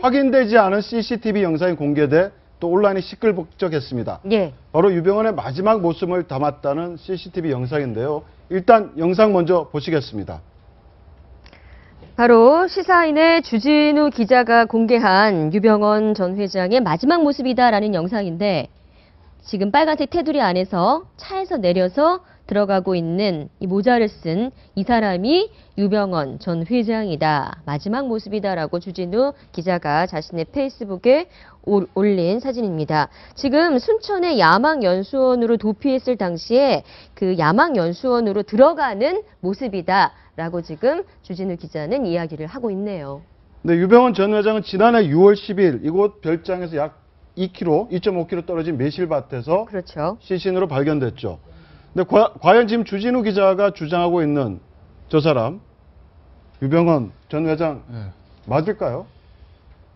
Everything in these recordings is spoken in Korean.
확인되지 않은 CCTV 영상이 공개돼 또 온라인이 시끌벅적했습니다. 예. 바로 유병헌의 마지막 모습을 담았다는 CCTV 영상인데요. 일단 영상 먼저 보시겠습니다. 바로 시사인의 주진우 기자가 공개한 유병헌 전 회장의 마지막 모습이다라는 영상인데 지금 빨간색 테두리 안에서 차에서 내려서 들어가고 있는 이 모자를 쓴 이 사람이 유병헌 전 회장이다. 마지막 모습이다라고 주진우 기자가 자신의 페이스북에 올린 사진입니다. 지금 순천의 야망연수원으로 도피했을 당시에 그 야망연수원으로 들어가는 모습이다라고 지금 주진우 기자는 이야기를 하고 있네요. 네, 유병헌 전 회장은 지난해 6월 10일 이곳 별장에서 약 2km, 2.5km 떨어진 매실밭에서 그렇죠. 시신으로 발견됐죠. 근데 과연 지금 주진우 기자가 주장하고 있는 저 사람 유병헌 전 회장 맞을까요?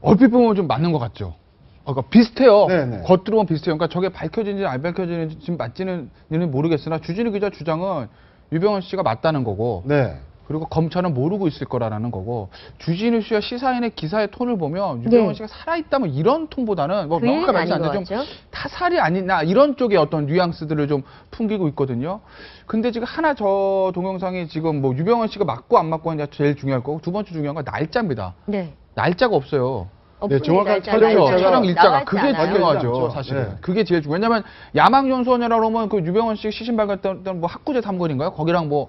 얼핏 보면 좀 맞는 것 같죠. 그러니까 비슷해요. 네네. 겉으로 보면 비슷해요. 그러니까 저게 밝혀진지 안 밝혀진지 지금 맞지는 모르겠으나 주진우 기자 주장은 유병헌 씨가 맞다는 거고 네. 그리고 검찰은 모르고 있을 거라는 거고 주진우 씨와 시사인의 기사의 톤을 보면 유병헌 씨가 살아있다면 이런 톤보다는 뭐 명확하게 말하지 않는데 좀 타살이 아니나 이런 쪽의 어떤 뉘앙스들을 좀 풍기고 있거든요. 근데 지금 하나 저 동영상이 지금 뭐 유병헌 씨가 맞고 안 맞고 하느냐 제일 중요할 거고 두 번째 중요한 건 날짜입니다. 네. 날짜가 없어요. 네, 정확한 촬영 일자가 그게 중요하죠, 않죠. 사실은. 네. 그게 제일 중요해요. 왜냐면 야망연수원이라고 하면 그 유병헌 씨 시신 발견했던 뭐 학구제 탐구인가요? 거기랑 뭐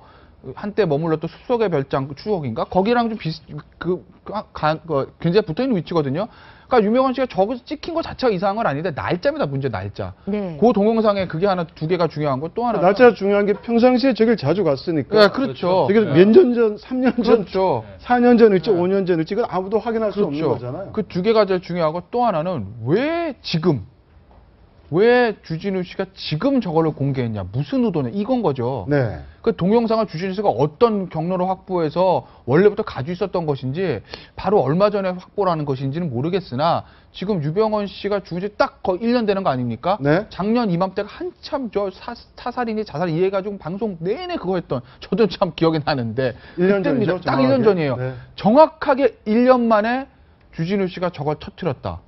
한때 머물렀던 숲속의 별장 추억인가? 거기랑 좀 굉장히 붙어 있는 위치거든요. 그러니까 유병헌 씨가 저기서 찍힌 것 자체가 이상한 건 아닌데 날짜입니다, 문제 날짜. 네. 그 동영상에 그게 하나 두 개가 중요한 거 또 하나. 날짜가 중요한 게 평상시에 저길 자주 갔으니까. 네, 그렇죠. 저기 몇 년 전, 3년 전, 그렇죠. 4년 전일지 5년 전일지 그건 아무도 확인할 수 없는 그렇죠. 거잖아요. 그 두 개가 제일 중요하고 또 하나는 왜 주진우 씨가 지금 저걸로 공개했냐, 무슨 의도냐, 이건 거죠. 네. 그 동영상을 주진우 씨가 어떤 경로로 확보해서 원래부터 가지고 있었던 것인지 바로 얼마 전에 확보라는 것인지는 모르겠으나 지금 유병헌 씨가 죽은 지 딱 거의 1년 되는 거 아닙니까? 네. 작년 이맘때가 한참 저 타살이니 자살 이해가지고 방송 내내 그거 했던 저도 참 기억이 나는데 1년 그때입니다. 전이죠, 딱 정확하게. 1년 전이에요. 네. 정확하게 1년 만에 주진우 씨가 저걸 터뜨렸다.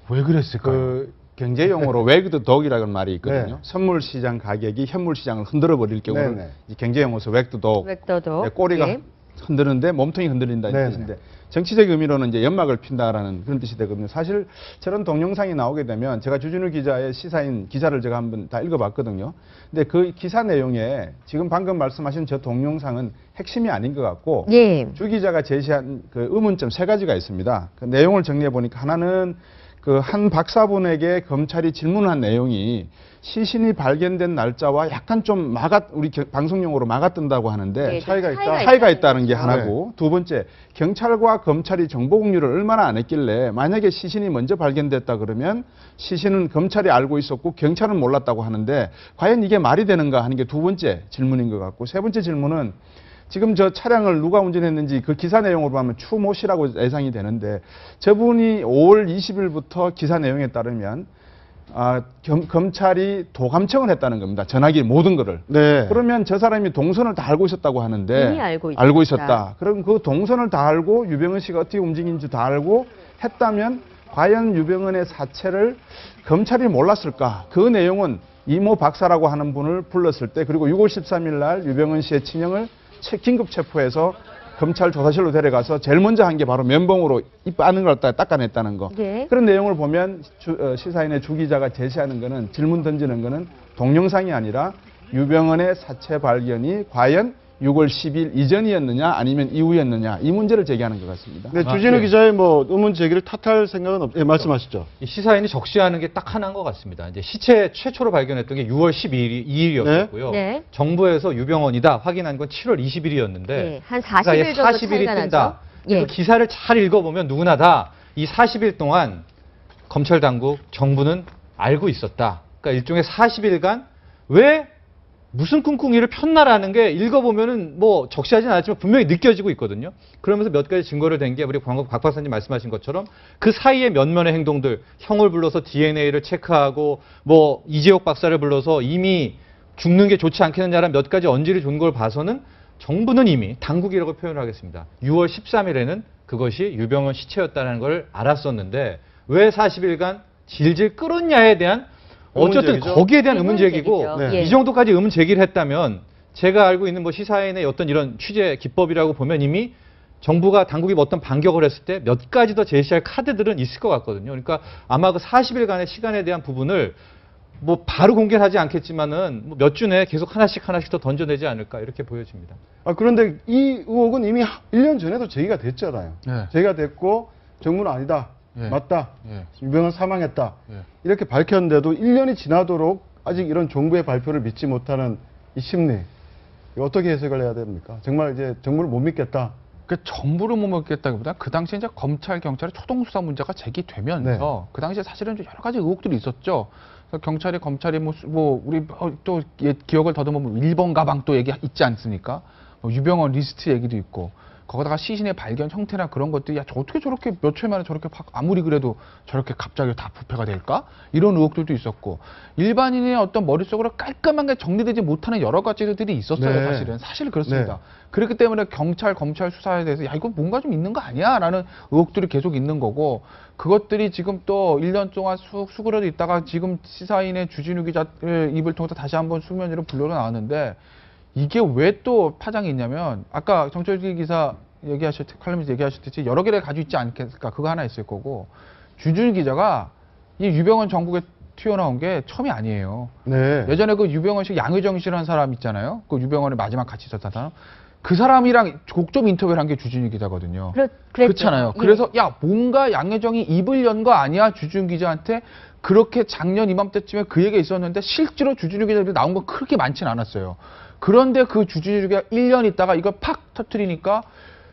왜 그랬을까요? 그 경제용어로 웨그드 독이라는 말이 있거든요. 네. 선물 시장 가격이 현물 시장을 흔들어 버릴 경우는 네네. 이 경제용어에서 웨그드 독. 벡터도. 네, 꼬리가 예. 흔드는데 몸통이 흔들린다는 네네. 뜻인데 정치적 의미로는 이제 연막을 핀다라는 그런 뜻이 되거든요. 사실 저런 동영상이 나오게 되면 제가 주진우 기자의 시사인 기사를 제가 한번 다 읽어봤거든요. 근데 그 기사 내용에 지금 방금 말씀하신 저 동영상은 핵심이 아닌 것 같고 예. 주 기자가 제시한 그 의문점 세 가지가 있습니다. 그 내용을 정리해 보니까 하나는 그 한 박사분에게 검찰이 질문한 내용이 시신이 발견된 날짜와 약간 좀 우리 방송용어로 막아뜬다고 하는데 예, 차이가 있다는 게 하나고 두 번째 경찰과 검찰이 정보 공유를 얼마나 안 했길래 만약에 시신이 먼저 발견됐다 그러면 시신은 검찰이 알고 있었고 경찰은 몰랐다고 하는데 과연 이게 말이 되는가 하는 게 두 번째 질문인 것 같고 세 번째 질문은 지금 저 차량을 누가 운전했는지 그 기사 내용으로 보면 추모 씨라고 예상이 되는데 저분이 5월 20일부터 기사 내용에 따르면 검찰이 도감청을 했다는 겁니다. 전화기 모든 거를. 네. 그러면 저 사람이 동선을 다 알고 있었다고 하는데 이미 알고 있었다. 그럼 그 동선을 다 알고 유병헌 씨가 어떻게 움직이는지 다 알고 했다면 과연 유병헌의 사체를 검찰이 몰랐을까? 그 내용은 이모 박사라고 하는 분을 불렀을 때 그리고 6월 13일 날 유병헌 씨의 친형을 긴급 체포해서 검찰 조사실로 데려가서 제일 먼저 한 게 바로 면봉으로 입 빠는 걸 갖다 닦아냈다는 거. 예. 그런 내용을 보면 시사인의 주 기자가 제시하는 거는 질문 던지는 거는 동영상이 아니라 유병헌의 사체 발견이 과연 6월 10일 이전이었느냐 아니면 이후였느냐 이 문제를 제기하는 것 같습니다. 네, 주진우 기자의 뭐 의문 제기를 탓할 생각은 없. 예, 말씀하시죠. 이 시사인이 적시하는 게 딱 하나인 것 같습니다. 이제 시체 최초로 발견했던 게 6월 12일이었고요. 네. 정부에서 유병헌이다 확인한 건 7월 20일이었는데 예, 한 40일 정도 40일이 차이가 뜬다. 나죠. 예. 그 기사를 잘 읽어보면 누구나 다 이 40일 동안 검찰 당국, 정부는 알고 있었다. 그러니까 일종의 40일간 왜 무슨 꿍꿍이를 폈나라는 게 읽어보면은 뭐 적시하진 않았지만 분명히 느껴지고 있거든요. 그러면서 몇 가지 증거를 댄 게 우리 박 박사님 말씀하신 것처럼 그 사이에 면면의 행동들, 형을 불러서 DNA를 체크하고 뭐 이재옥 박사를 불러서 이미 죽는 게 좋지 않겠느냐라는 몇 가지 언질이 준 걸 봐서는 정부는 이미 당국이라고 표현을 하겠습니다. 6월 13일에는 그것이 유병헌 시체였다는 걸 알았었는데 왜 40일간 질질 끌었냐에 대한 어쨌든 의문제기죠. 거기에 대한 의문제기고 의문제기죠. 네. 예. 이 정도까지 의문 제기를 했다면 제가 알고 있는 뭐 시사인의 어떤 이런 취재 기법이라고 보면 이미 정부가 당국이 어떤 반격을 했을 때 몇 가지 더 제시할 카드들은 있을 것 같거든요. 그러니까 아마 그 40일간의 시간에 대한 부분을 뭐 바로 공개를 하지 않겠지만은 뭐 몇 주 내에 계속 하나씩 더 던져내지 않을까 이렇게 보여집니다. 그런데 이 의혹은 이미 1년 전에도 제기가 됐잖아요. 네. 제기가 됐고 정부는 아니다. 예. 맞다. 예. 유병헌 사망했다. 예. 이렇게 밝혔는데도 1년이 지나도록 아직 이런 정부의 발표를 믿지 못하는 이 심리. 이거 어떻게 해석을 해야 됩니까? 정말 이제 정부를 못 믿겠다. 그 정부를 못 먹겠다기보다 그 당시에 이제 검찰, 경찰의 초동수사 문제가 제기되면서 그 당시에 사실은 좀 여러 가지 의혹들이 있었죠. 그래서 경찰이 검찰이 우리 또 기억을 더듬으면 1번 가방 또 얘기 있지 않습니까? 유병헌 리스트 얘기도 있고 거기다가 시신의 발견 형태나 그런 것들이 저 어떻게 저렇게 며칠 만에 저렇게 아무리 그래도 저렇게 갑자기 다 부패가 될까? 이런 의혹들도 있었고 일반인의 어떤 머릿속으로 깔끔하게 정리되지 못하는 여러 가지들이 있었어요. 네. 사실 그렇습니다. 네. 그렇기 때문에 경찰, 검찰 수사에 대해서 야 이거 뭔가 좀 있는 거 아니야? 라는 의혹들이 계속 있는 거고 그것들이 지금 또 1년 동안 수그러져 있다가 지금 시사인의 주진우 기자의 입을 통해서 다시 한번 수면 위로 불려 나왔는데 이게 왜 또 파장이 있냐면 아까 정철기 기사 칼럼니스트 얘기하셨듯이 여러 개를 가지고 있지 않겠을까 그거 하나 있을 거고 주진우 기자가 이 유병헌 정국에 튀어나온 게 처음이 아니에요. 네. 예전에 그 유병헌 씨 양의정 씨라는 사람 있잖아요. 그 유병헌의 마지막 같이 있었던 사람. 그 사람이랑 곡점 인터뷰를 한 게 주진우 기자거든요. 그랬죠. 그렇잖아요. 예. 그래서 야 뭔가 양혜정이 입을 연 거 아니야 주진우 기자한테 그렇게 작년 이맘때쯤에 그 얘기가 있었는데 실제로 주진우 기자들이 나온 건 그렇게 많지는 않았어요. 그런데 그 주진우 기자가 1년 있다가 이걸 팍 터뜨리니까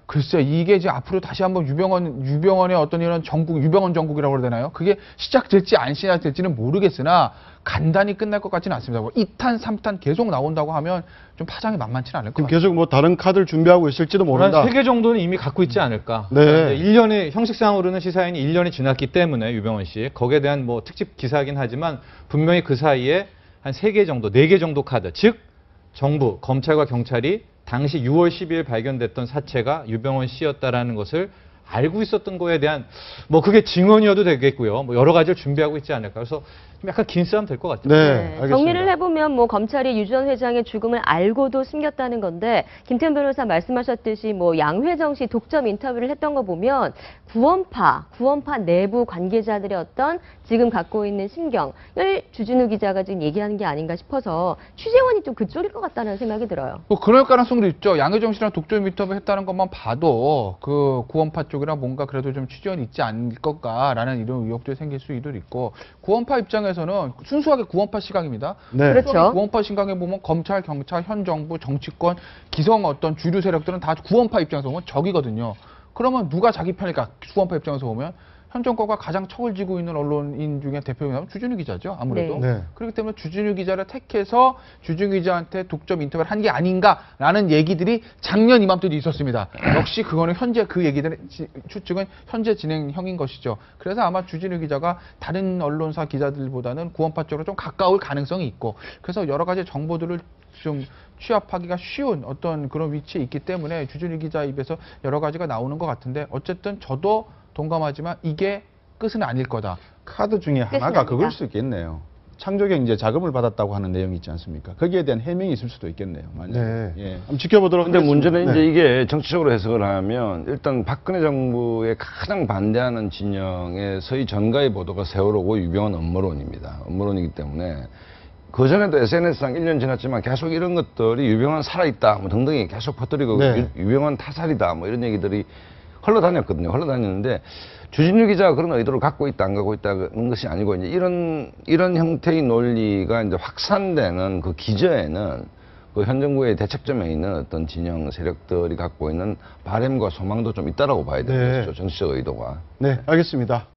글쎄 이게 이제 앞으로 다시 한번 유병헌의 어떤 이런 유병헌 정국이라고 그래야 되나요? 그게 시작될지 안 시작될지는 모르겠으나 간단히 끝날 것 같지는 않습니다. 2탄, 3탄 계속 나온다고 하면 좀 파장이 만만치는 않을 것 지금 같아요. 계속 뭐 다른 카드를 준비하고 있을지도 모른다. 한 3개 정도는 이미 갖고 있지 않을까. 네. 1년의 형식상으로는 시사인이 1년이 지났기 때문에 유병헌 씨 거기에 대한 뭐 특집 기사이긴 하지만 분명히 그 사이에 한 3개 정도, 4개 정도 카드, 즉 정부, 검찰과 경찰이 당시 6월 12일 발견됐던 사체가 유병헌 씨였다라는 것을 알고 있었던 거에 대한 뭐 그게 증언이어도 되겠고요. 뭐 여러 가지를 준비하고 있지 않을까. 그래서 좀 약간 긴 싸움 될 것 같아요. 네, 네, 알겠습니다. 정리를 해보면 뭐 검찰이 유 전 회장의 죽음을 알고도 숨겼다는 건데 김태현 변호사 말씀하셨듯이 뭐 양회정 씨 독점 인터뷰를 했던 거 보면 구원파 내부 관계자들의 어떤 지금 갖고 있는 심경을 주진우 기자가 지금 얘기하는 게 아닌가 싶어서 취재원이 좀 그쪽일 것 같다는 생각이 들어요. 뭐 그럴 가능성도 있죠. 양혜정 씨랑 독점 인터뷰 했다는 것만 봐도 그 구원파 쪽이랑 뭔가 그래도 좀 취재원이 있지 않을 것까라는 이런 의혹도 생길 수도 있고 구원파 입장에서는 순수하게 구원파 시각입니다. 네. 그렇죠. 순수하게 구원파 시각에 보면 검찰, 경찰, 현 정부, 정치권, 기성 어떤 주류 세력들은 다 구원파 입장에서 보면 적이거든요. 그러면 누가 자기 편일까? 구원파 입장에서 보면 현 정권과 가장 척을 지고 있는 언론인 중에 대표이면 주진우 기자죠. 아무래도. 네. 그렇기 때문에 주진우 기자를 택해서 주진우 기자한테 독점 인터뷰를 한 게 아닌가라는 얘기들이 작년 이맘때도 있었습니다. 역시 그거는 현재 그 얘기들의 추측은 현재 진행형인 것이죠. 그래서 아마 주진우 기자가 다른 언론사 기자들보다는 구원파 쪽으로 좀 가까울 가능성이 있고 그래서 여러 가지 정보들을 좀 취합하기가 쉬운 어떤 그런 위치에 있기 때문에 주진우 기자 입에서 여러 가지가 나오는 것 같은데 어쨌든 저도 동감하지만 이게 끝은 아닐 거다. 카드 중에 하나가 아니다. 그걸 수 있겠네요. 창조경제 자금을 받았다고 하는 내용이 있지 않습니까? 거기에 대한 해명이 있을 수도 있겠네요. 만약에. 네. 예. 한번 지켜보도록 근데 하겠습니다. 문제는 네. 이제 이게 정치적으로 해석을 하면 일단 박근혜 정부에 가장 반대하는 진영의 서희 전가의 보도가 세월호고 유병헌 업무론입니다. 업무론이기 때문에 그전에도 SNS상 1년 지났지만 계속 이런 것들이 유병헌 살아있다 뭐 등등이 계속 퍼뜨리고 네. 유병헌 타살이다 뭐 이런 얘기들이 흘러다녔거든요. 흘러다녔는데 주진우 기자가 그런 의도를 갖고 있다 안 갖고 있다는 것이 아니고 이제 이런 형태의 논리가 이제 확산되는 그 기저에는 그 현 정부의 대책점에 있는 어떤 진영 세력들이 갖고 있는 바램과 소망도 좀 있다라고 봐야 되는 네. 것이죠. 정치적 의도가. 네, 알겠습니다.